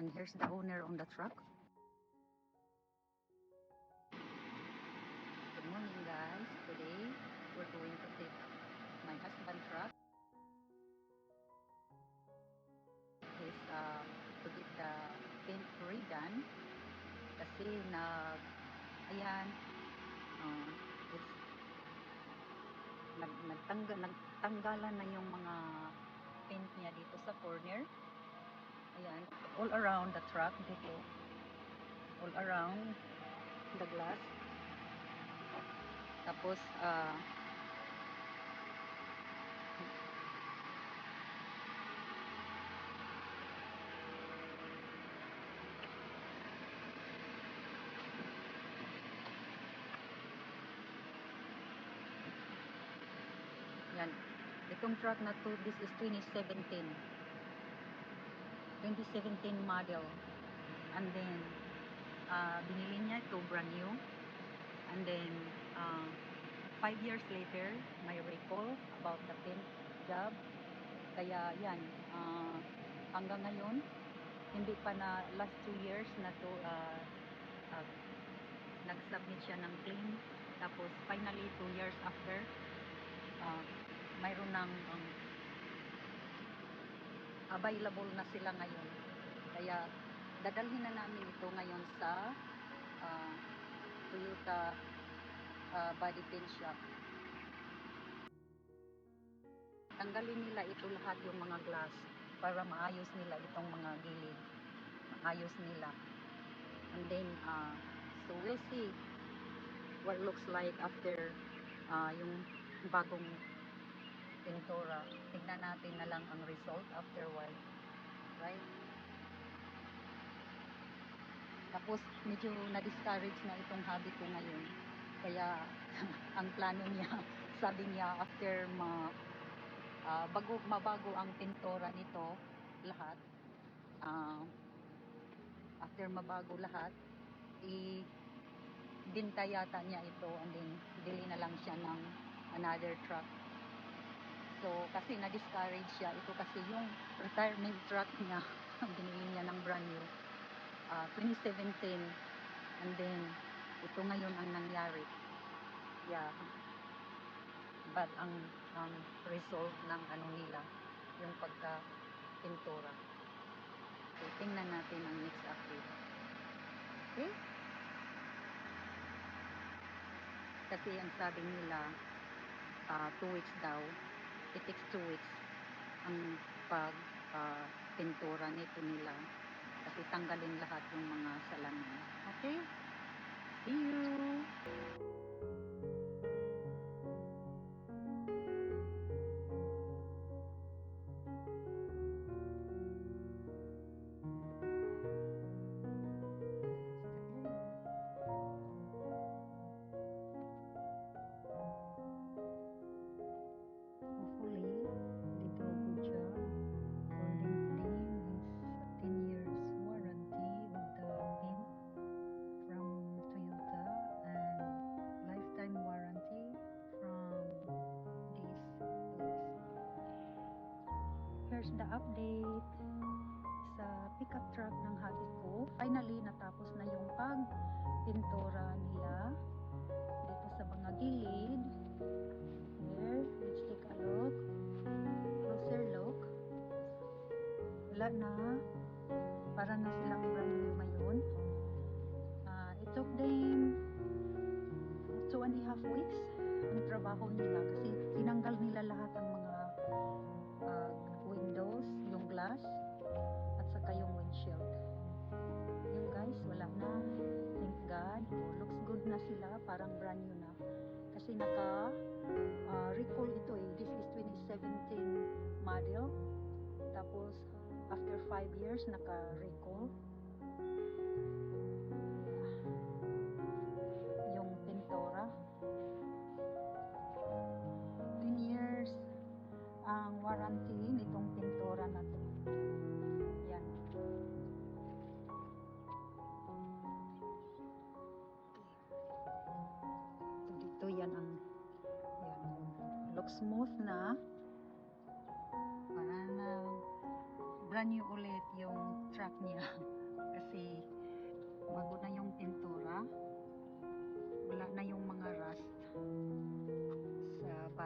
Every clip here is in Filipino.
And here's the owner on the truck. Good morning guys. Today we're going to take my husband's truck. Is to get the paint redone kasi ayan it's nagtanggalan na yung mga paint niya dito sa corner. Ayan, all around the truck dito, all around the glass. Tapos yan, itong truck na to, this is 2017 model. And then binili niya ito brand new. And then 5 years later may recall about the paint job. Kaya yan, hanggang ngayon hindi pa na, last 2 years na to nag-submit siya ng claim. Tapos finally 2 years after mayroon ng available na sila ngayon. Kaya dadalhin na namin ito ngayon sa Toyota body paint shop. Tanggalin nila ito lahat, yung mga glass, para maayos nila itong mga gilid, maayos nila. And then so we'll see what it looks like after yung bagong pintura. Tignan natin na lang ang result after a while, right? Tapos medyo na-discourage na itong hobby ko ngayon. Kaya ang plano niya, sabi niya after mabago ang pintura nito lahat, after mabago lahat, ibinta yata niya ito, and then bili na lang siya ng another truck. So kasi na-discourage siya ito, kasi yung retirement truck niya binili niya ng brand new 2017, and then ito ngayon ang nangyari. Yeah, but ang result ng ano nila, yung pagka-pintura. So tingnan natin ang next update. Okay? Kasi ang sabi nila 2 weeks daw, it takes 2 weeks ang pintura nito nila, kasi tanggalin lahat yung mga salamin. Okay? See you! Here's the update sa pickup truck ng hobby ko. Finally, natapos na yung pagpintura nila dito sa mga gilid. Here, let's take a look. Closer look. Wala na. Para na silang brand new ngayon. It took them 2.5 weeks ang trabaho nila, kasi tinanggal nila lahat ang mga windows, yung glass, at saka yung windshield. Yung guys, wala na. Thank God. Looks good na sila. Parang brand new na. Kasi recall ito eh. This is 2017 model. Tapos, after 5 years, recall. Yung pintura. 10 years ang warranty nitong pintura na to. Yan. Dito yan looks smooth na. Para na brand new ulit yung truck niya.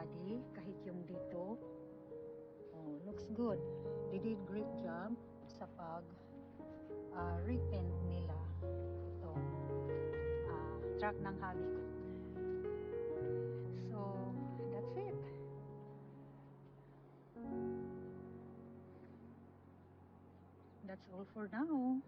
body, kahit yung dito. Oh, looks good. They did great job sa pag repaint nila itong truck ng hubby ko. So, that's it. That's all for now.